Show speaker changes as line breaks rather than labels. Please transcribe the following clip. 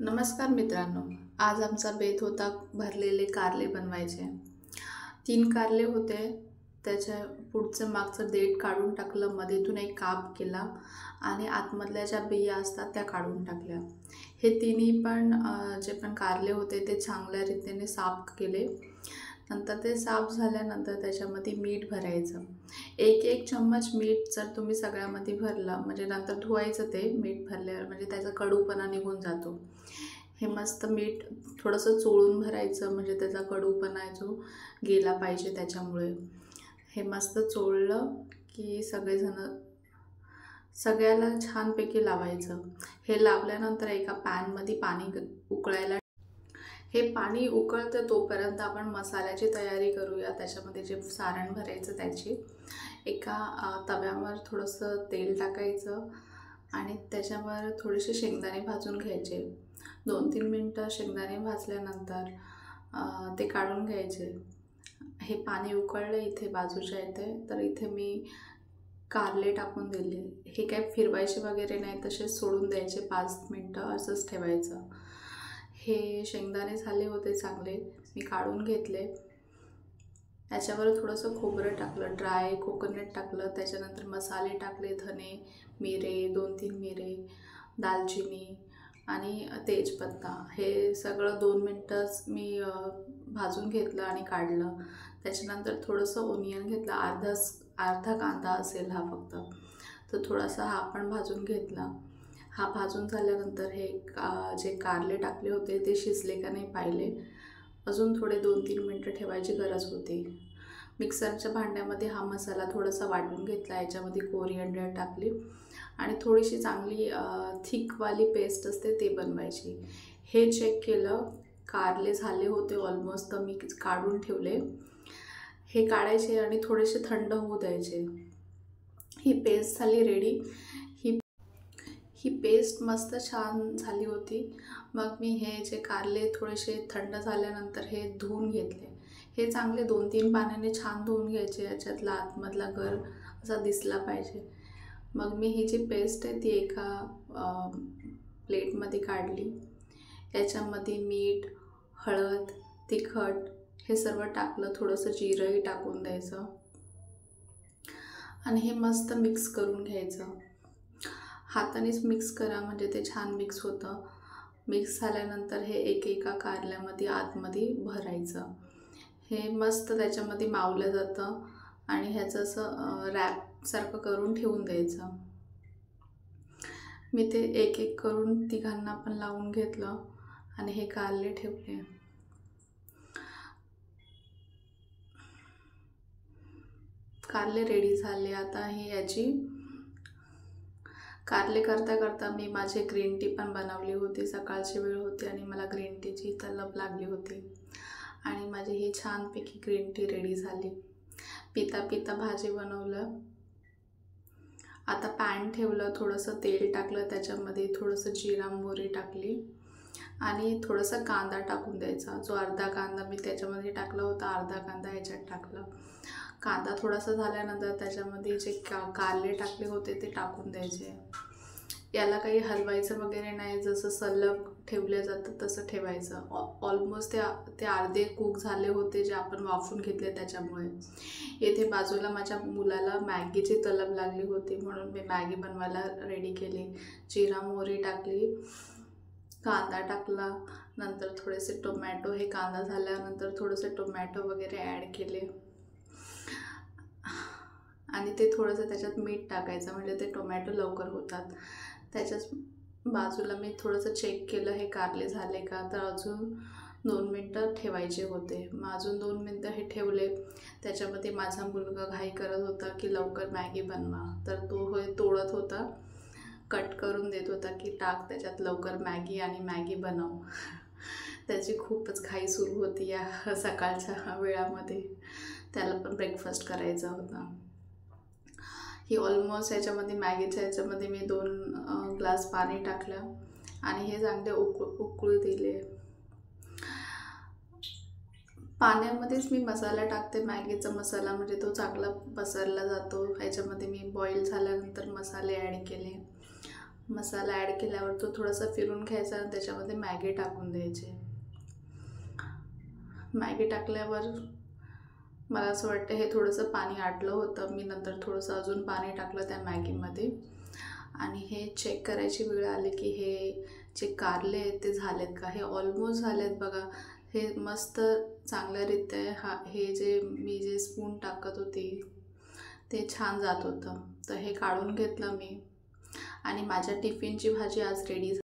नमस्कार मित्रांनो. आज आमचा बेत होता भरलेले कारले बनवायचे. 3 कारले होते. त्याच्या पुढचं मागचं देठ काढून टाकलं, मधेतून एक काप केला आणि आतमधल्या ज्या बिया असतात त्या काढून टाकल्या. हे तिन्ही पण जे पण कारले होते ते चांगल्या रीतीने साफ केले. नंतर ते साफ झाल्यानंतर त्याच्यामध्ये मीठ भरायचं. 1-1 चम्मच मीठ जर तुम्ही सगळ्यामध्ये भरलं म्हणजे नंतर धुवायचं ते मीठ भरल्यावर, म्हणजे त्याचा कडूपणा निघून जातो. हे मस्त मीठ थोडंसं चोळून भरायचं, म्हणजे त्याचा कडूपणा जो गेला पाहिजे त्याच्यामुळे. हे मस्त चोळलं की सगळ्याला छानपैकी लावायचं. हे लावल्यानंतर एका पॅनमध्ये पाणी उकळायला. हे पाणी उकळतं तोपर्यंत आपण मसाल्याची तयारी करूया. त्याच्यामध्ये जे सारण भरायचं त्याची तव्यावर थोडंसं तेल टाकायचं आणि त्याच्यावर थोडेसे शेंगदाणे भाजून घ्यायचे. 2-3 मिनटं शेंगदाणे भाजल्यानंतर ते काढून घ्यायचे. हे पाणी उकळलं इथे बाजूच्या इथे, तर इथे मी कारले टाकून दिले. हे काय फिरवायचे वगैरे नाही, तसेच सोडून द्यायचे 5 मिनटं, असंच ठेवायचं. हे शेंगदाणे झाले होते चांगले, मी काढून घेतले. त्याच्यावर थोडंसं खोबरं टाकलं, ड्राय कोकोनट टाकलं. त्याच्यानंतर मसाले टाकले, धने, मिरे, 2-3 मिरे, दालचिनी आणि तेजपत्ता. हे सगळं 2 मिनटंच मी भाजून घेतलं आणि काढलं. त्याच्यानंतर थोडंसं ओनियन घेतलं, अर्धा कांदा असेल हा फक्त, तर थोडासा हा पण भाजून घेतला. हा भाजून झाल्यानंतर हे जे कारले टाकले होते ते शिजले का नाही पाहिले. अजून थोडे 2-3 मिनटं ठेवायची गरज होती. मिक्सरच्या भांड्यामध्ये हा मसाला थोडासा वाटून घेतला. याच्यामध्ये कोरिअँडर टाकली आणि थोडीशी चांगली थिकवाली पेस्ट असते ते बनवायची. हे चेक केलं, कारले झाले होते ऑलमोस्ट, तर मी काढून ठेवले. हे काढायचे आणि थोडेसे थंड होऊ द्यायचे. ही पेस्ट झाली रेडी. ही पेस्ट मस्त छान झाली होती. मग मी हे जे कारले थोडेसे थंड झाल्यानंतर हे धुवून घेतले. हे चांगले 2-3 पाण्याने छान धुवून घ्यायचे. याच्यातला आतमधला गर असा दिसला पाहिजे. मग मी ही जी पेस्ट आहे ती एका प्लेटमध्ये काढली. याच्यामध्ये मीठ, हळद, तिखट हे सर्व टाकलं. थोडंसं जिरंही टाकून द्यायचं आणि हे मस्त मिक्स करून घ्यायचं. हातानेच मिक्स करा म्हणजे ते छान मिक्स होतं. मिक्स झाल्यानंतर हे एका कारल्यामध्ये आतमध्ये भरायचं. हे मस्त त्याच्यामध्ये मावलं जातं आणि ह्याचं असं रॅपसारखं करून ठेवून द्यायचं. मी ते एक करून तिघांना पण लावून घेतलं आणि हे कारले ठेवले. कारले रेडी झाले. आता हे कारले करता करता मी माझी ग्रीन टी पण बनवली होती. सकाळची वेळ होती आणि मला ग्रीन टीची तलब लागली होती आणि माझी ही छानपैकी ग्रीन टी रेडी झाली. पिता पिता भाजी बनवलं. आता पॅन ठेवलं, थोडंसं तेल टाकलं, त्याच्यामध्ये थोडंसं जिरा मोहरी टाकली आणि थोडासा कांदा टाकून द्यायचा. जो अर्धा कांदा मी त्याच्यामध्ये टाकला होता, अर्धा कांदा ह्याच्यात टाकला. कांदा थोडासा झाल्यानंतर त्याच्यामध्ये जे कारले टाकले होते ते टाकून द्यायचे. याला काही हलवायचं वगैरे नाही, जसं सलग ठेवलं जातं तसं ठेवायचं. ऑलमोस्ट ते अर्धे कुक झाले होते जे आपण वाफून घेतले त्याच्यामुळे. येथे बाजूला माझ्या मुलाला मॅगीची तलब लागली होती म्हणून मी मॅगी बनवायला रेडी केली. जिरा मोहरी टाकली, कांदा टाकला, नंतर थोडेसे टोमॅटो, हे कांदा झाल्यानंतर थोडेसे टोमॅटो वगैरे ॲड केले आणि ते थोडंसं त्याच्यात मीठ टाकायचं म्हणजे ते टोमॅटो लवकर होतात. त्याच्याच बाजूला मी थोडंसं चेक केलं हे कारले झाले का, तर अजून 2 मिनटं ठेवायचे होते. मग अजून 2 मिनटं हे ठेवले. त्याच्यामध्ये माझा मुलगा घाई करत होता की लवकर मॅगी बनवा, तर तो तोडत होता, कट करून देत होता की टाक त्याच्यात लवकर मॅगी आणि मॅगी बनव. त्याची खूपच घाई सुरू होती या सकाळच्या वेळामध्ये. त्याला पण ब्रेकफास्ट करायचा होता. ही ऑलमोस्ट ह्याच्यामध्ये मॅगीच्या ह्याच्यामध्ये मी 2 ग्लास पाणी टाकलं आणि हे चांगले उकळू दिले. पाण्यामध्येच मी मसाला टाकते, मॅगीचा मसाला, म्हणजे तो चांगला पसरला जातो. ह्याच्यामध्ये मी बॉईल झाल्यानंतर मसाले ॲड केले मसाला ॲड केल्यावर तो थोडासा फिरून घ्यायचा आणि त्याच्यामध्ये मॅगी टाकून द्यायची. मॅगी टाकल्यावर मला असं वाटतं हे थोडंसं पाणी आटलं होतं. मी नंतर थोडंसं अजून पाणी टाकलं त्या मॅगीमध्ये आणि हे चेक करायची वेळ आली की हे जे कारले आहेत ते झालेत का. हे ऑलमोस्ट झालेत बघा. हे मस्त चांगल्यारीत्या हे जे मी जे स्पून टाकत होती ते छान जात होतं. तर हे काढून घेतलं मी आणि माझ्या टिफिनची भाजी आज रेडी